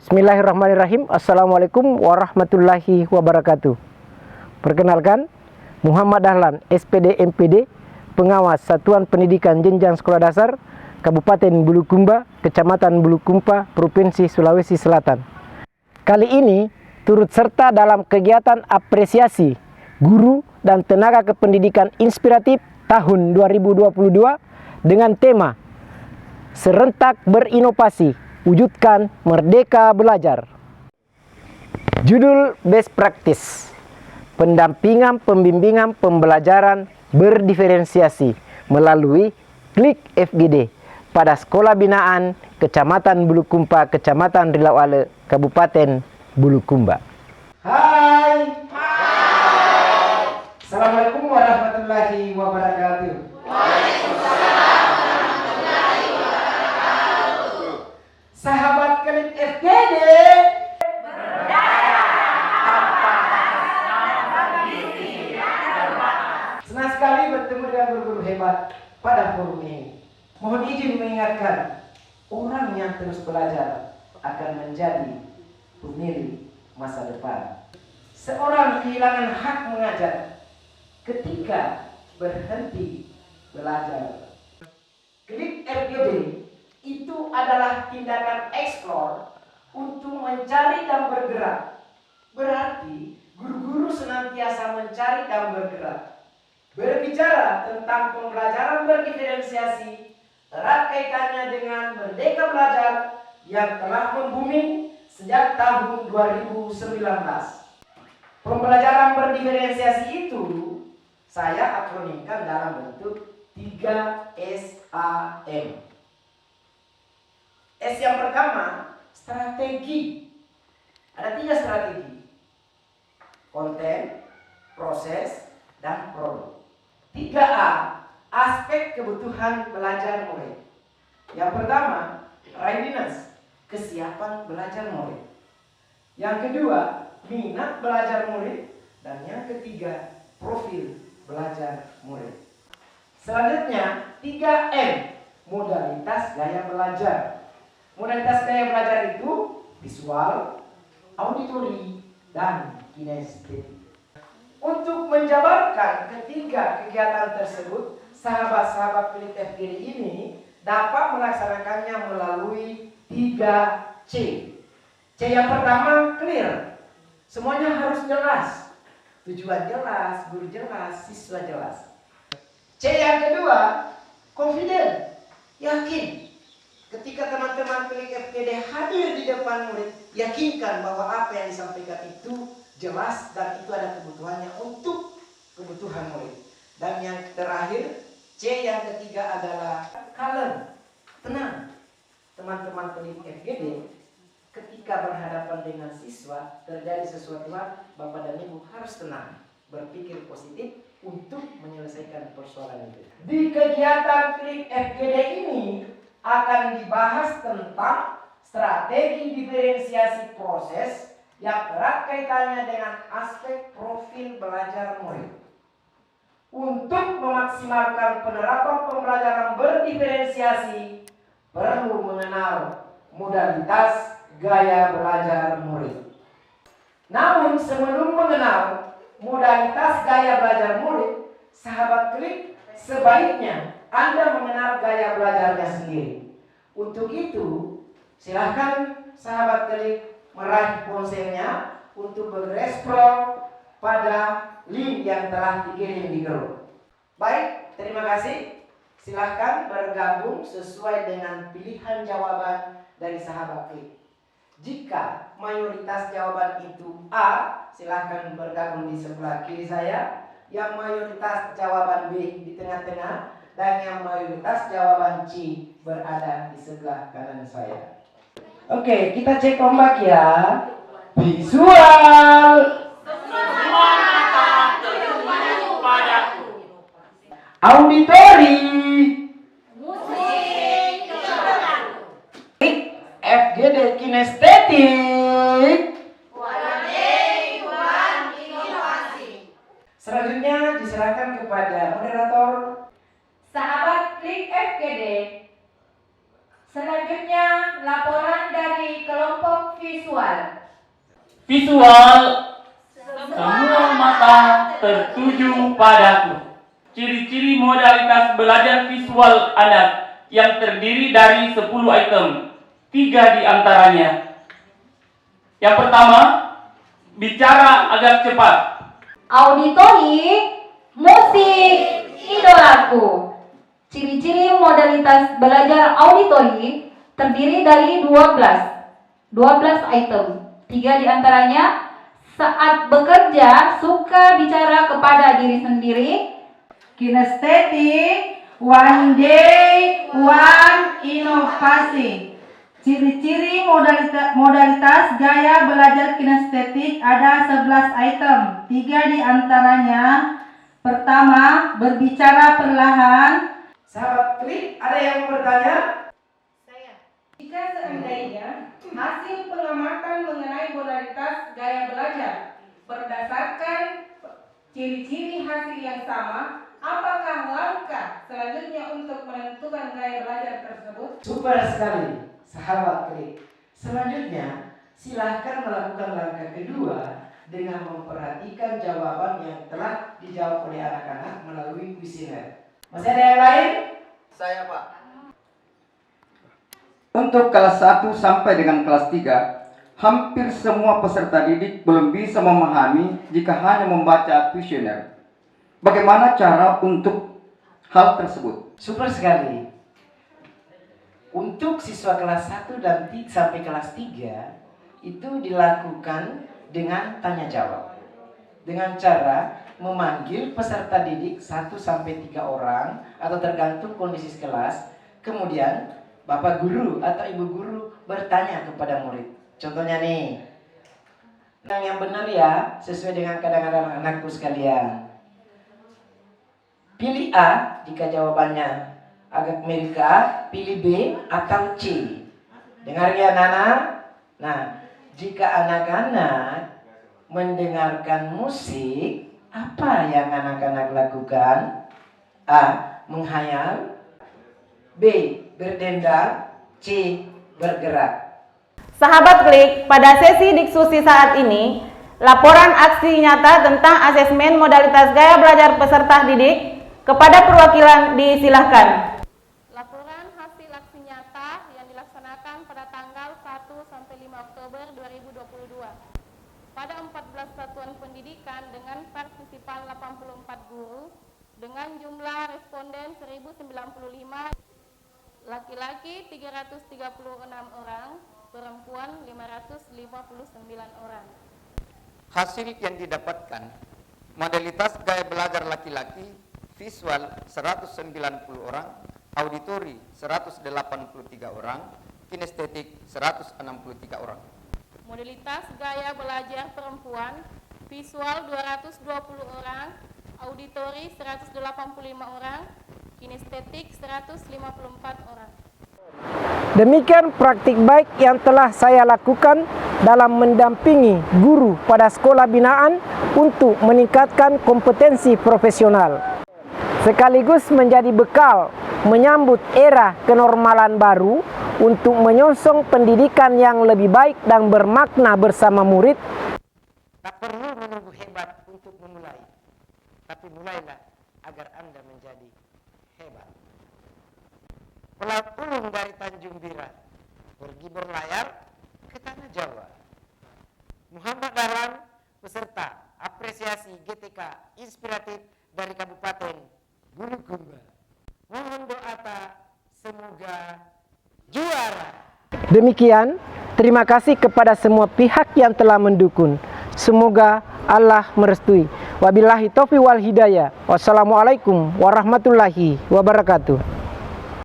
Bismillahirrahmanirrahim. Assalamualaikum warahmatullahi wabarakatuh. Perkenalkan, Muhammad Dahlan, SPD MPD, Pengawas Satuan Pendidikan Jenjang Sekolah Dasar, Kabupaten Bulukumba, Kecamatan Bulukumba, Provinsi Sulawesi Selatan. Kali ini turut serta dalam kegiatan apresiasi guru dan tenaga kependidikan inspiratif tahun 2022 dengan tema Serentak Berinovasi, Wujudkan Merdeka Belajar. Judul Best Practice, pendampingan pembimbingan pembelajaran berdiferensiasi melalui Klik FGD pada Sekolah Binaan Kecamatan Bulukumba, Kecamatan Rilawale, Kabupaten Bulukumba. Hai. Hai. Assalamualaikum warahmatullahi wabarakatuh. Sahabat Klik FGD, senang sekali bertemu dengan guru-guru hebat pada forum ini. Mohon izin mengingatkan, orang yang terus belajar akan menjadi pemilih masa depan. Seorang kehilangan hak mengajar ketika berhenti belajar. Klik FGD itu adalah tindakan eksplor untuk mencari dan bergerak. Berarti guru-guru senantiasa mencari dan bergerak. Berbicara tentang pembelajaran berdiferensiasi, erat kaitannya dengan Merdeka Belajar yang telah membumi sejak tahun 2019. Pembelajaran berdiferensiasi itu saya akronimkan dalam bentuk 3SAM. S yang pertama, strategi. Ada 3 strategi: konten, proses, dan produk. 3A, aspek kebutuhan belajar murid. Yang pertama, readiness, kesiapan belajar murid. Yang kedua, minat belajar murid. Dan yang ketiga, profil belajar murid. Selanjutnya, 3M, modalitas gaya belajar. Modalitas gaya belajar itu visual, auditori, dan kinestetik. Untuk menjabarkan ketiga kegiatan tersebut, sahabat-sahabat Klik FGD ini dapat melaksanakannya melalui 3C. C yang pertama, clear. Semuanya harus jelas. Tujuan jelas, guru jelas, siswa jelas. C yang kedua, confident. Yakin. Ketika teman-teman Klik FGD hadir di depan murid, yakinkan bahwa apa yang disampaikan itu jelas dan itu ada kebutuhannya untuk kebutuhan murid. Dan yang terakhir, C yang ketiga adalah calm, tenang. Teman-teman Klik FGD ketika berhadapan dengan siswa terjadi sesuatu, Bapak dan Ibu harus tenang, berpikir positif untuk menyelesaikan persoalan itu. Di kegiatan Klik FGD ini akan dibahas tentang strategi diferensiasi proses yang erat kaitannya dengan aspek profil belajar murid. Untuk memaksimalkan penerapan pembelajaran berdiferensiasi, perlu mengenal modalitas gaya belajar murid. Namun sebelum mengenal modalitas gaya belajar murid, sahabat Klik sebaiknya Anda mengenal gaya belajarnya sendiri. Untuk itu, silahkan sahabat Klik meraih ponselnya untuk berespon pada link yang telah dikirim di grup. Baik, terima kasih. Silahkan bergabung sesuai dengan pilihan jawaban dari sahabat Klik. Jika mayoritas jawaban itu A, silahkan bergabung di sebelah kiri saya. Yang mayoritas jawaban B di tengah-tengah, dan yang mayoritas jawaban C berada di sebelah kanan saya. Oke, kita cek ombak ya. Visual. Auditori. FGD kinestetik. Selanjutnya diserahkan kepada moderator. Sahabat Klik FGD, selanjutnya laporan dari kelompok visual visual. Visual, semua mata tertuju padaku. Ciri-ciri modalitas belajar visual anak yang terdiri dari 10 item, 3 di antaranya. Yang pertama, bicara agak cepat. Auditori, musik, idolaku. Ciri-ciri modalitas belajar auditori terdiri dari 12 item. 3 di antaranya, saat bekerja suka bicara kepada diri sendiri. Kinestetik, one day, one inovasi. Ciri-ciri modalitas gaya belajar kinestetik ada 11 item. 3 di antaranya. Pertama, berbicara perlahan. Sahabat klik, ada yang mau bertanya? Jika seandainya hasil pengamatan mengenai modalitas gaya belajar berdasarkan ciri-ciri hasil yang sama, apakah langkah selanjutnya untuk menentukan gaya belajar tersebut? Super sekali, sahabat klik. Selanjutnya, silahkan melakukan langkah kedua dengan memperhatikan jawaban yang telah dijawab oleh anak-anak melalui kuesioner. Masih ada yang lain? Saya, Pak. Untuk kelas 1 sampai dengan kelas 3, hampir semua peserta didik belum bisa memahami jika hanya membaca kuesioner. Bagaimana cara untuk hal tersebut? Super sekali. Untuk siswa kelas 1 dan sampai kelas 3 itu dilakukan dengan tanya jawab. Dengan cara memanggil peserta didik 1 sampai 3 orang atau tergantung kondisi kelas. Kemudian Bapak guru atau Ibu guru bertanya kepada murid. Contohnya nih, yang benar ya, sesuai dengan kadang-kadang anakku sekalian. Pilih A jika jawabannya agak mirip A, pilih B atau C. Dengar ya anak-anak? Nah, jika anak-anak mendengarkan musik, apa yang anak-anak lakukan? A. Menghayal. B. Berdendang. C. Bergerak. Sahabat klik, pada sesi diskusi saat ini, laporan aksi nyata tentang asesmen modalitas gaya belajar peserta didik kepada perwakilan disilahkan. Laporan hasil aksi nyata yang dilaksanakan pada tanggal 1 sampai 5 Oktober 2022 pada 14 satuan pendidikan dengan partisipan 84 guru dengan jumlah responden 1095, laki-laki 336 orang, perempuan 559 orang. Hasil yang didapatkan, modalitas gaya belajar laki-laki, visual 190 orang, auditori 183 orang, kinestetik 163 orang. Modalitas gaya belajar perempuan, visual 220 orang, auditori 185 orang, kinestetik 154 orang. Demikian praktik baik yang telah saya lakukan dalam mendampingi guru pada sekolah binaan untuk meningkatkan kompetensi profesional, sekaligus menjadi bekal menyambut era kenormalan baru untuk menyongsong pendidikan yang lebih baik dan bermakna bersama murid. Tak perlu menunggu hebat untuk memulai, tapi mulailah agar Anda menjadi hebat. Pelaut ulung dari Tanjung Bira pergi berlayar ke tanah Jawa. Muhammad Dahlan peserta apresiasi GTK inspiratif dari Kabupaten Bulukumba. Mohon doa semoga juara. Demikian, terima kasih kepada semua pihak yang telah mendukung. Semoga Allah merestui. Wabillahi taufiq wal hidayah. Wassalamualaikum warahmatullahi wabarakatuh.